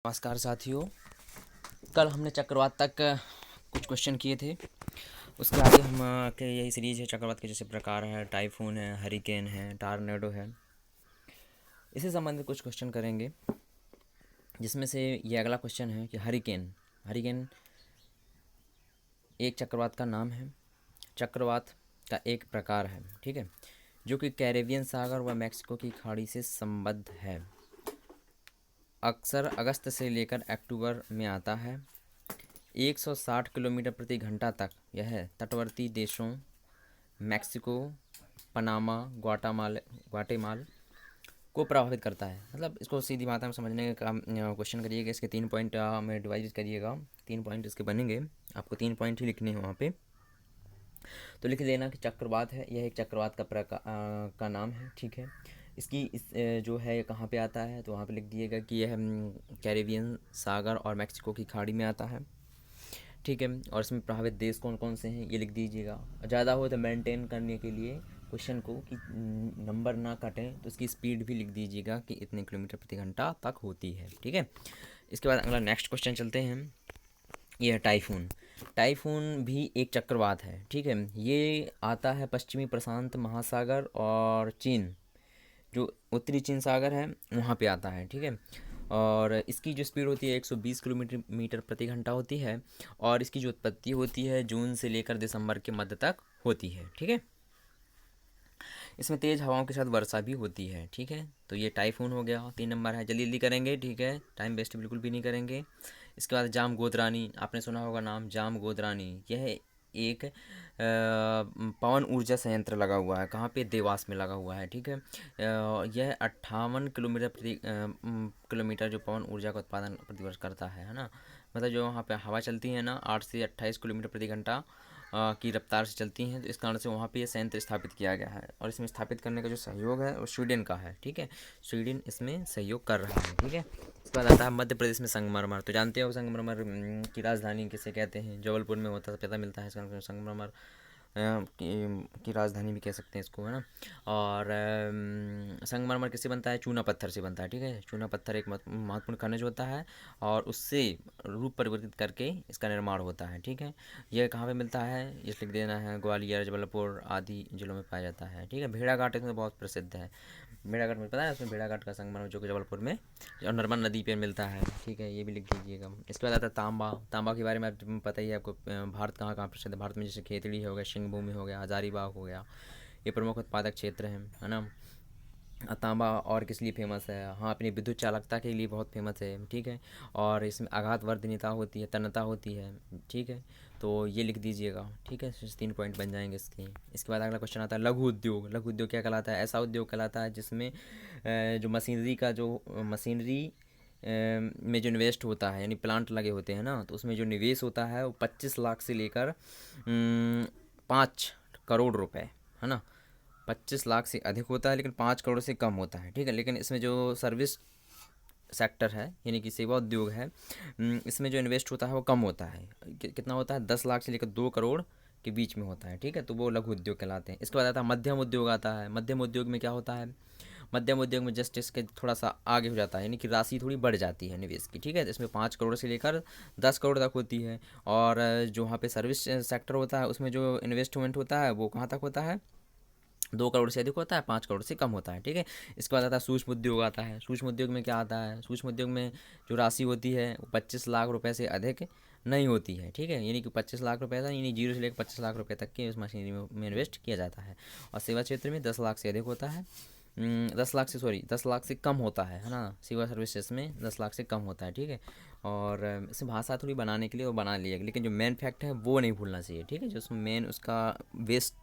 नमस्कार साथियों। कल हमने चक्रवात तक कुछ क्वेश्चन किए थे। उसके आगे हम के यही सीरीज है। चक्रवात के जैसे प्रकार है, टाइफून है, हरिकेन है, टॉर्नेडो है। इसी संबंधित कुछ क्वेश्चन करेंगे, जिसमें से ये अगला क्वेश्चन है कि हरिकेन हरिकेन एक चक्रवात का नाम है। चक्रवात का एक प्रकार है, ठीक है, जो कि कैरेबियन सागर व मैक्सिको की खाड़ी से संबद्ध है। अक्सर अगस्त से लेकर अक्टूबर में आता है। 160 किलोमीटर प्रति घंटा तक यह तटवर्ती देशों मैक्सिको, पनामा, ग्वाटेमाल को प्रभावित करता है। मतलब इसको सीधी भाषा में समझने का क्वेश्चन करिएगा। इसके 3 पॉइंट में डिवाइड करिएगा। 3 पॉइंट इसके बनेंगे। आपको 3 पॉइंट ही लिखने हैं वहाँ पे। तो लिख लेना कि चक्रवात है, यह एक चक्रवात का का नाम है, ठीक है। इसकी जो है कहाँ पे आता है, तो वहाँ पे लिख दिएगा कि यह कैरेबियन सागर और मैक्सिको की खाड़ी में आता है, ठीक है। और इसमें प्रभावित देश कौन कौन से हैं ये लिख दीजिएगा। ज़्यादा हो तो मेंटेन करने के लिए क्वेश्चन को कि नंबर ना कटें, तो इसकी स्पीड भी लिख दीजिएगा कि इतने किलोमीटर प्रति घंटा तक होती है, ठीक है। इसके बाद अगला नेक्स्ट क्वेश्चन चलते हैं। ये है टाइफून। टाइफून भी एक चक्रवात है, ठीक है। ये आता है पश्चिमी प्रशांत महासागर और चीन, जो उत्तरी चीन सागर है वहाँ पे आता है, ठीक है। और इसकी जो स्पीड होती है 120 किलोमीटर प्रति घंटा होती है। और इसकी जो उत्पत्ति होती है जून से लेकर दिसंबर के मध्य तक होती है, ठीक है। इसमें तेज़ हवाओं के साथ वर्षा भी होती है, ठीक है। तो ये टाइफून हो गया। 3 नंबर है, जल्दी जल्दी करेंगे, ठीक है, टाइम वेस्ट बिल्कुल भी नहीं करेंगे। इसके बाद जाम गोदरानी, आपने सुना होगा नाम जाम गोदरानी। यह एक पवन ऊर्जा संयंत्र लगा हुआ है। कहाँ पे? देवास में लगा हुआ है, ठीक है। यह 58 किलोमीटर जो पवन ऊर्जा का उत्पादन प्रतिवर्ष करता है ना। मतलब जो वहाँ पे हवा चलती है ना, 8 से 28 किलोमीटर प्रति घंटा की रफ्तार से चलती हैं। तो इस कारण से वहाँ पे ये संयंत्र स्थापित किया गया है। और इसमें स्थापित करने का जो सहयोग है वो स्वीडन का है, ठीक है। स्वीडन इसमें सहयोग कर रहा है, ठीक है। इसके बाद आता है मध्य प्रदेश में संगमरमर। तो जानते हो संगमरमर की राजधानी किसे कहते हैं? जबलपुर में होता है, पता मिलता है इसका संगमरमर की राजधानी भी कह सकते हैं इसको, है ना। और संगमरमर किससे बनता है? चूना पत्थर से बनता है, ठीक है। चूना पत्थर एक महत्वपूर्ण खनिज होता है और उससे रूप परिवर्तित करके इसका निर्माण होता है, ठीक है। यह कहाँ पे मिलता है? ये लिख देना है, ग्वालियर, जबलपुर आदि जिलों में पाया जाता है, ठीक है। भेड़ाघाट इसमें बहुत प्रसिद्ध है। भेड़ाघाट में पता है, उसमें भेड़ाघाट का संगमरमर जो कि जबलपुर में और नर्मदा नदी पे मिलता है, ठीक है। ये भी लिख दीजिएगा। इसके बाद आता है तांबा। तांबा के बारे में आपको पता ही है आपको। भारत कहाँ कहाँ प्रसिद्ध है? भारत में जैसे खेतड़ी हो गया, सिंहभूमि हो गया, हजारीबाग हो गया, ये प्रमुख उत्पादक क्षेत्र हैं, है ना। तांबा और किस लिए फेमस है? हाँ, अपनी विद्युत चालकता के लिए बहुत फेमस है, ठीक है। और इसमें आघात वर्धनीयता होती है, तन्यता होती है, ठीक है। तो ये लिख दीजिएगा, ठीक है। 3 पॉइंट बन जाएंगे इसके। इसके बाद अगला क्वेश्चन आता है लघु उद्योग। लघु उद्योग क्या कहलाता है? ऐसा उद्योग कहलाता है जिसमें जो मशीनरी में जो इन्वेस्ट होता है, यानी प्लांट लगे होते हैं ना, तो उसमें जो निवेश होता है वो 25 लाख से लेकर 5 करोड़ रुपए, है ना। 25 लाख से अधिक होता है लेकिन 5 करोड़ से कम होता है, ठीक है। लेकिन इसमें जो सर्विस सेक्टर है, यानी कि सेवा उद्योग है, इसमें जो इन्वेस्ट होता है वो कम होता है। कितना होता है? 10 लाख से लेकर 2 करोड़ के बीच में होता है, ठीक है। तो वो लघु उद्योग कहलाते हैं। इसके बाद आता है मध्यम उद्योग आता है। मध्यम उद्योग में क्या होता है? मध्यम उद्योग में जस्ट इसके थोड़ा सा आगे हो जाता है, यानी कि राशि थोड़ी बढ़ जाती है निवेश की, ठीक है। तो इसमें 5 करोड़ से लेकर 10 करोड़ तक होती है। और जो वहाँ पे सर्विस सेक्टर होता है उसमें जो इन्वेस्टमेंट होता है वो कहाँ तक होता है? 2 करोड़ से अधिक होता है, 5 करोड़ से कम होता है, ठीक है। इसके बाद आता है सूक्ष्म उद्योग आता है। सूक्ष्म उद्योग में क्या आता है? सूक्ष्म उद्योग में जो राशि होती है वो 25 लाख रुपए से अधिक नहीं होती है, ठीक है। यानी कि 25 लाख रुपए था, यानी 0 से लेकर 25 लाख रुपए तक के उस मशीनरी में इन्वेस्ट किया जाता है। और सेवा क्षेत्र में 10 लाख से अधिक होता है। 10 लाख से कम होता है ना। सेवा सर्विसेज में 10 लाख से कम होता है, ठीक है। और इसे भाषा थोड़ी बनाने के लिए वो बना लिया, लेकिन जो मेन फैक्ट है वो नहीं भूलना चाहिए, ठीक है। जो उसमें मेन उसका वेस्ट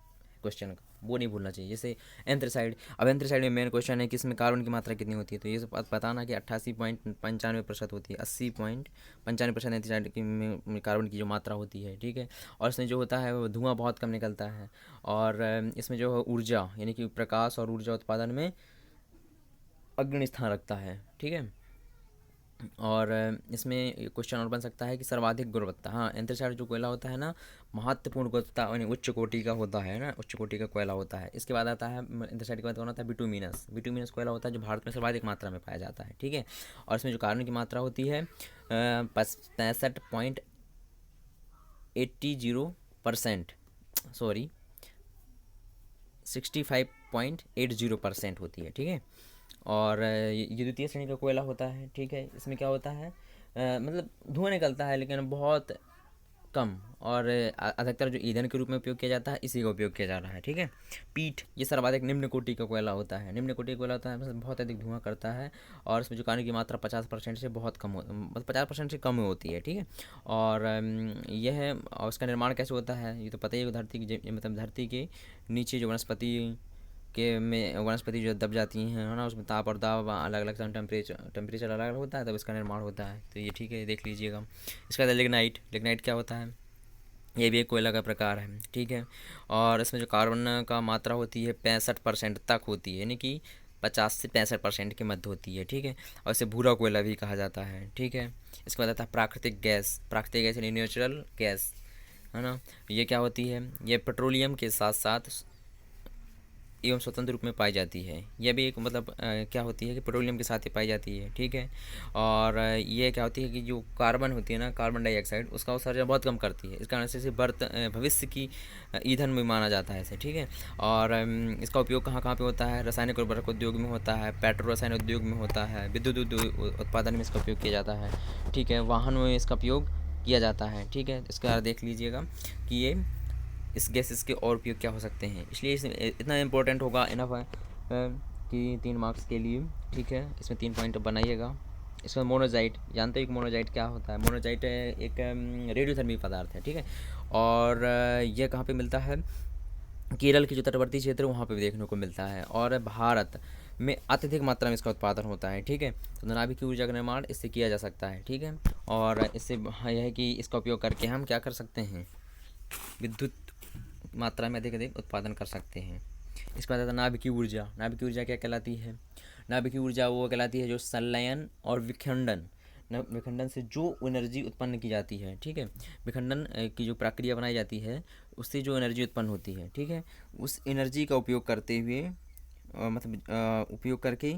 क्वेश्चन का वो नहीं भूलना चाहिए। जैसे एंथ्रेसाइड। अब एंथ्रेसाइड में मेन क्वेश्चन है कि इसमें कार्बन की मात्रा कितनी होती है, तो ये सब बताना कि 88.95% होती है। 80.95% एंथ्रेसाइड की में कार्बन की जो मात्रा होती है, ठीक है। और इसमें जो होता है वो धुआं बहुत कम निकलता है। और इसमें जो है ऊर्जा, यानी कि प्रकाश और ऊर्जा उत्पादन में अग्रणी स्थान रखता है, ठीक है। और इसमें क्वेश्चन और बन सकता है कि सर्वाधिक गुणवत्ता, हाँ एंथ्रेसाइट जो कोयला होता है ना, महत्वपूर्ण गुणवत्ता यानी उच्च कोटि का होता है ना, उच्च कोटि का कोयला होता है। इसके बाद आता है एंथ्रेसाइट के बाद कौन आता है, बिटुमिनस। बिटुमिनस कोयला होता है जो भारत में सर्वाधिक मात्रा में पाया जाता है, ठीक है। और इसमें जो कार्बन की मात्रा होती है 65.80%, सॉरी 65.80% होती है, ठीक है। और ये द्वितीय श्रेणी का कोयला होता है, ठीक है। इसमें क्या होता है, मतलब धुआं निकलता है लेकिन बहुत कम, और अधिकतर जो ईंधन के रूप में उपयोग किया जाता है इसी का उपयोग किया जा रहा है, ठीक है। पीट ये सर्वाधिक निम्न कोटि का कोयला होता है। निम्न कोटि का कोयला होता है मतलब बहुत अधिक धुआं करता है, और इसमें जो कार्बन की मात्रा 50% से बहुत कम मतलब 50% से कम होती है, ठीक है। और यह है, और उसका निर्माण कैसे होता है ये तो पता ही है, धरती की मतलब धरती के नीचे जो वनस्पति के में वनस्पति जो दब जाती हैं, है ना, उसमें ताप और दाब अलग अलग टेम्परेचर अलग अलग होता है, तब इसका निर्माण होता है। तो ये ठीक है, देख लीजिएगा। इसके बाद लिग्नाइट। लिग्नाइट क्या होता है, ये भी एक कोयला का प्रकार है, ठीक है। और इसमें जो कार्बन का मात्रा होती है 65% तक होती है, यानी कि 50 से 65% के मध्य होती है, ठीक है। और इसे भूरा कोयला भी कहा जाता है, ठीक है। इसके बाद आता है प्राकृतिक गैस। प्राकृतिक गैस यानी नेचुरल गैस, है ना। ये क्या होती है, ये पेट्रोलियम के साथ साथ एवं स्वतंत्र रूप में पाई जाती है। यह भी एक मतलब क्या होती है कि पेट्रोलियम के साथ ही पाई जाती है, ठीक है। और ये क्या होती है कि जो कार्बन होती है ना, कार्बन डाइऑक्साइड, उसका उत्सर्जन बहुत कम करती है। इस कारण से इसे भविष्य की ईंधन में माना जाता है इसे, ठीक है। और इसका उपयोग कहाँ कहाँ पे होता है, रासायनिक उर्वरक उद्योग में होता है, पेट्रो रसायन उद्योग में होता है, विद्युत उत्पादन में इसका उपयोग किया जाता है, ठीक है। वाहन में इसका उपयोग किया जाता है, ठीक है। इसका बारे देख लीजिएगा कि ये इस गैसेस के और उपयोग क्या हो सकते हैं, इसलिए इतना इम्पोर्टेंट होगा इनफ है कि 3 मार्क्स के लिए, ठीक है। इसमें 3 पॉइंट बनाइएगा। इसमें मोनोजाइट, जानते हो कि मोनोजाइट क्या होता है। मोनोजाइट एक रेडियोधर्मी पदार्थ है, ठीक है। और यह कहाँ पे मिलता है, केरल के जो तटवर्ती क्षेत्र है वहाँ पे भी देखने को मिलता है, और भारत में अत्यधिक मात्रा में इसका उत्पादन होता है, ठीक है। तो नाभिक की ऊर्जा का निर्माण इससे किया जा सकता है, ठीक है। और इससे यह है कि इसका उपयोग करके हम क्या कर सकते हैं, विद्युत मात्रा में अधिक अधिक उत्पादन कर सकते हैं। इसके बाद आता है नाभिकीय ऊर्जा। नाभिकीय ऊर्जा क्या कहलाती है, नाभिकीय ऊर्जा वो कहलाती है जो संलयन और विखंडन, विखंडन से जो एनर्जी उत्पन्न की जाती है, ठीक है। विखंडन की जो प्रक्रिया बनाई जाती है उससे जो एनर्जी उत्पन्न होती है, ठीक है, उस एनर्जी का उपयोग करते हुए मतलब उपयोग करके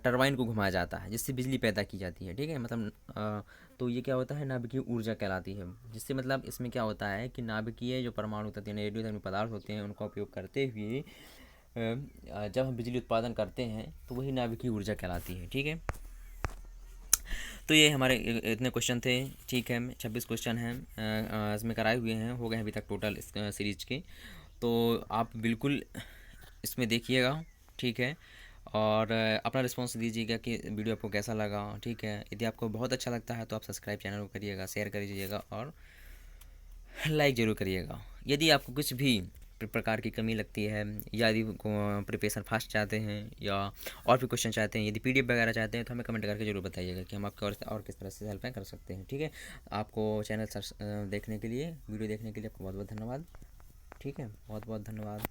टरबाइन को घुमाया जाता है, जिससे बिजली पैदा की जाती है, ठीक है। मतलब तो ये क्या होता है, नाभिकीय ऊर्जा कहलाती है। जिससे मतलब इसमें क्या होता है कि नाभिकीय जो परमाणु तत्व यानी रेडियोधर्मी पदार्थ होते हैं उनका उपयोग करते हुए जब हम बिजली उत्पादन करते हैं तो वही नाभिकीय ऊर्जा कहलाती है, ठीक है। तो ये हमारे इतने क्वेश्चन थे, ठीक है। 26 क्वेश्चन हैं इसमें कराए हुए हैं, हो गए अभी तक टोटल इस सीरीज के। तो आप बिल्कुल इसमें देखिएगा, ठीक है। और अपना रिस्पॉन्स दीजिएगा कि वीडियो आपको कैसा लगा, ठीक है। यदि आपको बहुत अच्छा लगता है तो आप सब्सक्राइब चैनल को करिएगा, शेयर करिएगा और लाइक ज़रूर करिएगा। यदि आपको कुछ भी प्रकार की कमी लगती है, या यदि प्रिपरेशन फास्ट चाहते हैं, या और भी क्वेश्चन चाहते हैं, यदि पीडीएफ वगैरह चाहते हैं तो हमें कमेंट करके जरूर बताइएगा कि हम आपको और किस तरह से हेल्प कर सकते हैं, ठीक है। आपको चैनल देखने के लिए, वीडियो देखने के लिए आपको बहुत बहुत धन्यवाद, ठीक है। बहुत बहुत धन्यवाद।